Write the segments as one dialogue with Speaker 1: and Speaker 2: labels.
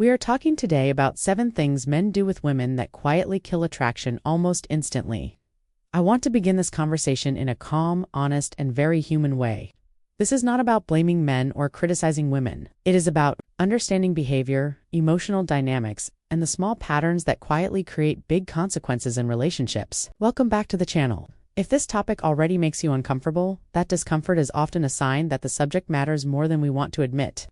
Speaker 1: We are talking today about 7 things men do with women that quietly kill attraction almost instantly. I want to begin this conversation in a calm, honest, and very human way. This is not about blaming men or criticizing women. It is about understanding behavior, emotional dynamics, and the small patterns that quietly create big consequences in relationships. Welcome back to the channel. If this topic already makes you uncomfortable, that discomfort is often a sign that the subject matters more than we want to admit.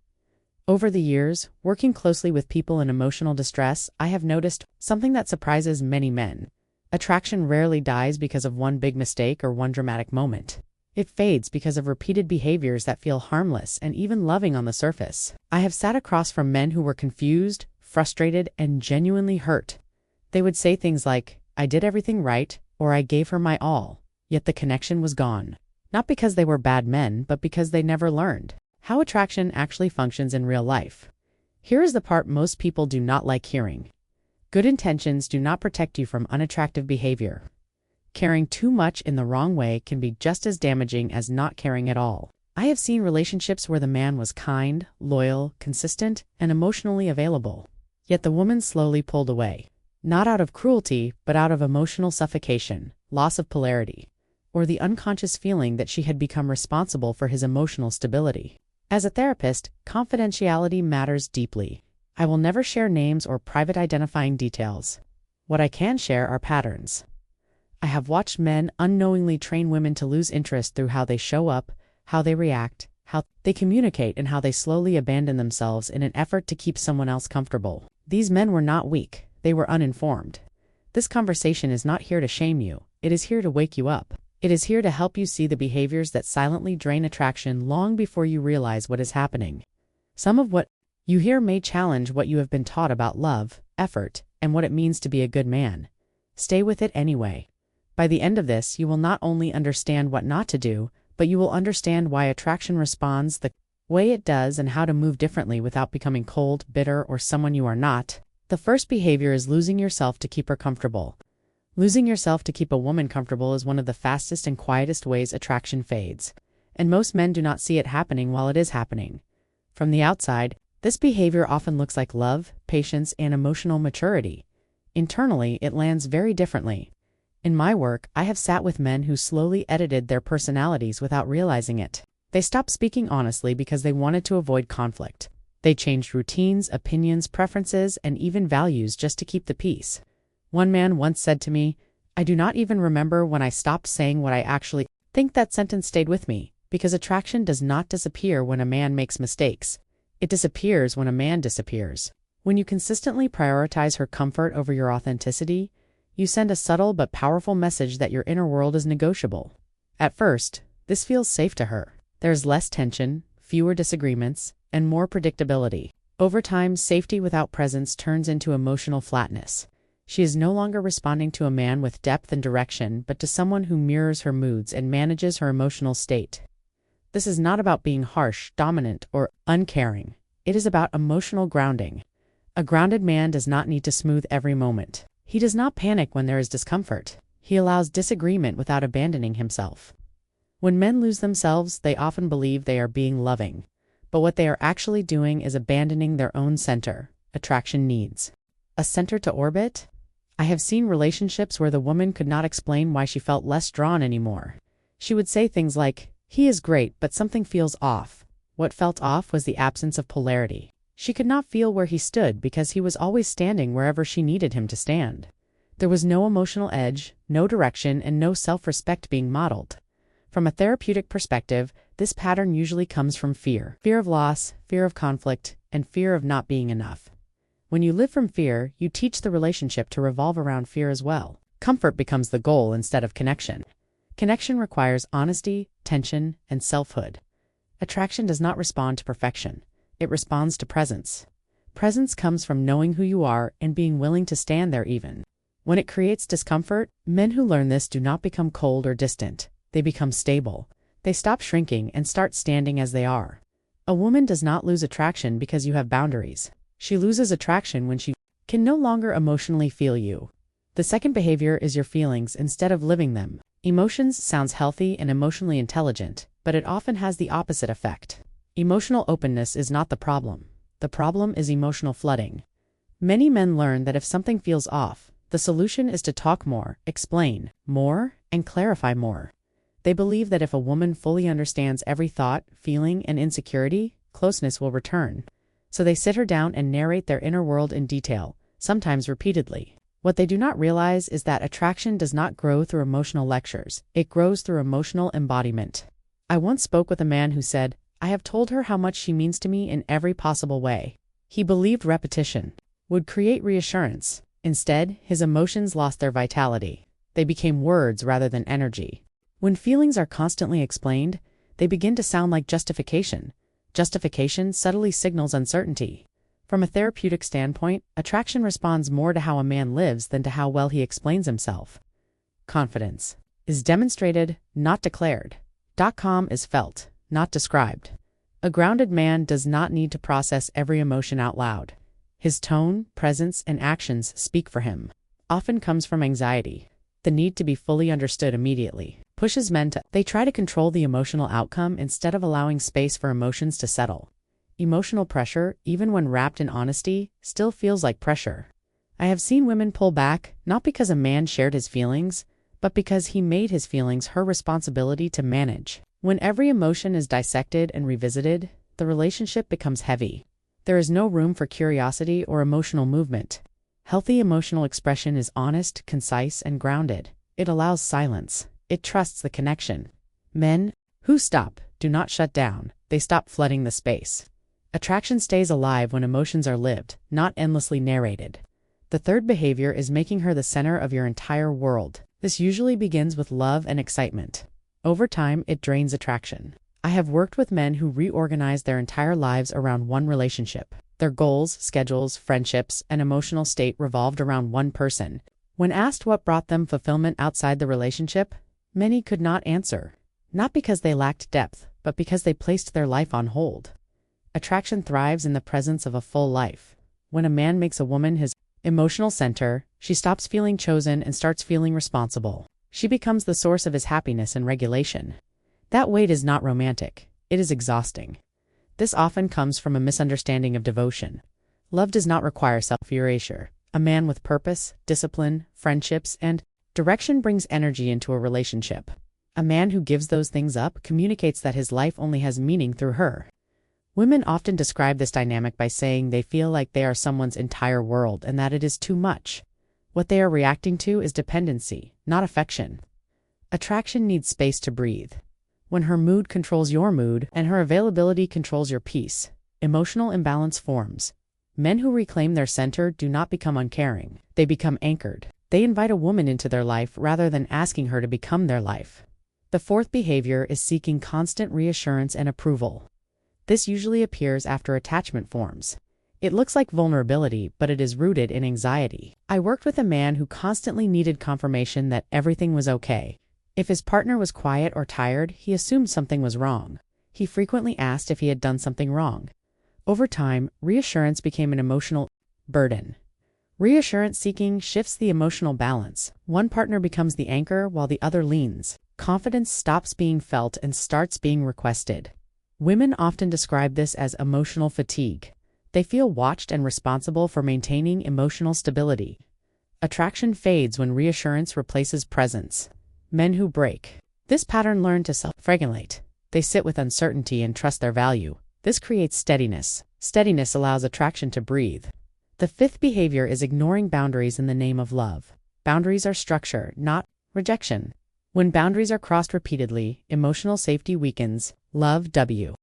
Speaker 1: Over the years, working closely with people in emotional distress, I have noticed something that surprises many men. Attraction rarely dies because of one big mistake or one dramatic moment. It fades because of repeated behaviors that feel harmless and even loving on the surface. I have sat across from men who were confused, frustrated, and genuinely hurt. They would say things like, "I did everything right," or "I gave her my all," yet the connection was gone. Not because they were bad men, but because they never learned how attraction actually functions in real life. Here is the part most people do not like hearing. Good intentions do not protect you from unattractive behavior. Caring too much in the wrong way can be just as damaging as not caring at all. I have seen relationships where the man was kind, loyal, consistent, and emotionally available. Yet the woman slowly pulled away. Not out of cruelty, but out of emotional suffocation, loss of polarity, or the unconscious feeling that she had become responsible for his emotional stability. As a therapist, confidentiality matters deeply. I will never share names or private identifying details. What I can share are patterns. I have watched men unknowingly train women to lose interest through how they show up, how they react, how they communicate, and how they slowly abandon themselves in an effort to keep someone else comfortable. These men were not weak, they were uninformed. This conversation is not here to shame you, it is here to wake you up. It is here to help you see the behaviors that silently drain attraction long before you realize what is happening. Some of what you hear may challenge what you have been taught about love, effort, and what it means to be a good man. Stay with it anyway. By the end of this, you will not only understand what not to do, but you will understand why attraction responds the way it does and how to move differently without becoming cold, bitter, or someone you are not. The first behavior is losing yourself to keep her comfortable. Losing yourself to keep a woman comfortable is one of the fastest and quietest ways attraction fades, and most men do not see it happening while it is happening. From the outside, this behavior often looks like love, patience, and emotional maturity. Internally, it lands very differently. In my work, I have sat with men who slowly edited their personalities without realizing it. They stopped speaking honestly because they wanted to avoid conflict. They changed routines, opinions, preferences, and even values just to keep the peace. One man once said to me, "I do not even remember when I stopped saying what I actually think." That sentence stayed with me, because attraction does not disappear when a man makes mistakes. It disappears when a man disappears. When you consistently prioritize her comfort over your authenticity, you send a subtle but powerful message that your inner world is negotiable. At first, this feels safe to her. There's less tension, fewer disagreements, and more predictability. Over time, safety without presence turns into emotional flatness. She is no longer responding to a man with depth and direction, but to someone who mirrors her moods and manages her emotional state. This is not about being harsh, dominant, or uncaring. It is about emotional grounding. A grounded man does not need to smooth every moment. He does not panic when there is discomfort. He allows disagreement without abandoning himself. When men lose themselves, they often believe they are being loving, but what they are actually doing is abandoning their own center. Attraction needs a center to orbit. I have seen relationships where the woman could not explain why she felt less drawn anymore. She would say things like, "He is great, but something feels off." What felt off was the absence of polarity. She could not feel where he stood because he was always standing wherever she needed him to stand. There was no emotional edge, no direction, and no self-respect being modeled. From a therapeutic perspective, this pattern usually comes from fear. Fear of loss, fear of conflict, and fear of not being enough. When you live from fear, you teach the relationship to revolve around fear as well. Comfort becomes the goal instead of connection. Connection requires honesty, tension, and selfhood. Attraction does not respond to perfection. It responds to presence. Presence comes from knowing who you are and being willing to stand there even when it creates discomfort. Men who learn this do not become cold or distant. They become stable. They stop shrinking and start standing as they are. A woman does not lose attraction because you have boundaries. She loses attraction when she can no longer emotionally feel you. The second behavior is your feelings instead of living them. Emotions sounds healthy and emotionally intelligent, but it often has the opposite effect. Emotional openness is not the problem. The problem is emotional flooding. Many men learn that if something feels off, the solution is to talk more, explain more, and clarify more. They believe that if a woman fully understands every thought, feeling, and insecurity, closeness will return. So they sit her down and narrate their inner world in detail, sometimes repeatedly. What they do not realize is that attraction does not grow through emotional lectures. It grows through emotional embodiment. I once spoke with a man who said, "I have told her how much she means to me in every possible way." He believed repetition would create reassurance. Instead, his emotions lost their vitality. They became words rather than energy. When feelings are constantly explained, they begin to sound like justification. Justification subtly signals uncertainty. From a therapeutic standpoint, attraction responds more to how a man lives than to how well he explains himself. Confidence is demonstrated, not declared. Calm is felt, not described. A grounded man does not need to process every emotion out loud. His tone, presence, and actions speak for him. Often comes from anxiety. The need to be fully understood immediately pushes men to, they try to control the emotional outcome instead of allowing space for emotions to settle. Emotional pressure, even when wrapped in honesty, still feels like pressure. I have seen women pull back, not because a man shared his feelings, but because he made his feelings her responsibility to manage. When every emotion is dissected and revisited, the relationship becomes heavy. There is no room for curiosity or emotional movement. Healthy emotional expression is honest, concise, and grounded. It allows silence. It trusts the connection. Men who stop do not shut down. They stop flooding the space. Attraction stays alive when emotions are lived, not endlessly narrated. The third behavior is making her the center of your entire world. This usually begins with love and excitement. Over time, it drains attraction. I have worked with men who reorganized their entire lives around one relationship. Their goals, schedules, friendships, and emotional state revolved around one person. When asked what brought them fulfillment outside the relationship, many could not answer. Not because they lacked depth, but because they placed their life on hold. Attraction thrives in the presence of a full life. When a man makes a woman his emotional center, she stops feeling chosen and starts feeling responsible. She becomes the source of his happiness and regulation. That weight is not romantic. It is exhausting. This often comes from a misunderstanding of devotion. Love does not require self-erasure. A man with purpose, discipline, friendships, and direction brings energy into a relationship. A man who gives those things up communicates that his life only has meaning through her. Women often describe this dynamic by saying they feel like they are someone's entire world and that it is too much. What they are reacting to is dependency, not affection. Attraction needs space to breathe. When her mood controls your mood and her availability controls your peace, emotional imbalance forms. Men who reclaim their center do not become uncaring. They become anchored. They invite a woman into their life rather than asking her to become their life. The fourth behavior is seeking constant reassurance and approval. This usually appears after attachment forms. It looks like vulnerability, but it is rooted in anxiety. I worked with a man who constantly needed confirmation that everything was okay. If his partner was quiet or tired, he assumed something was wrong. He frequently asked if he had done something wrong. Over time, reassurance became an emotional burden. Reassurance seeking shifts the emotional balance. One partner becomes the anchor while the other leans. Confidence stops being felt and starts being requested. Women often describe this as emotional fatigue. They feel watched and responsible for maintaining emotional stability. Attraction fades when reassurance replaces presence. Men who break this pattern learn to self-regulate. They sit with uncertainty and trust their value. This creates steadiness. Steadiness allows attraction to breathe. The fifth behavior is ignoring boundaries in the name of love. Boundaries are structure, not rejection. When boundaries are crossed repeatedly, emotional safety weakens. Love W.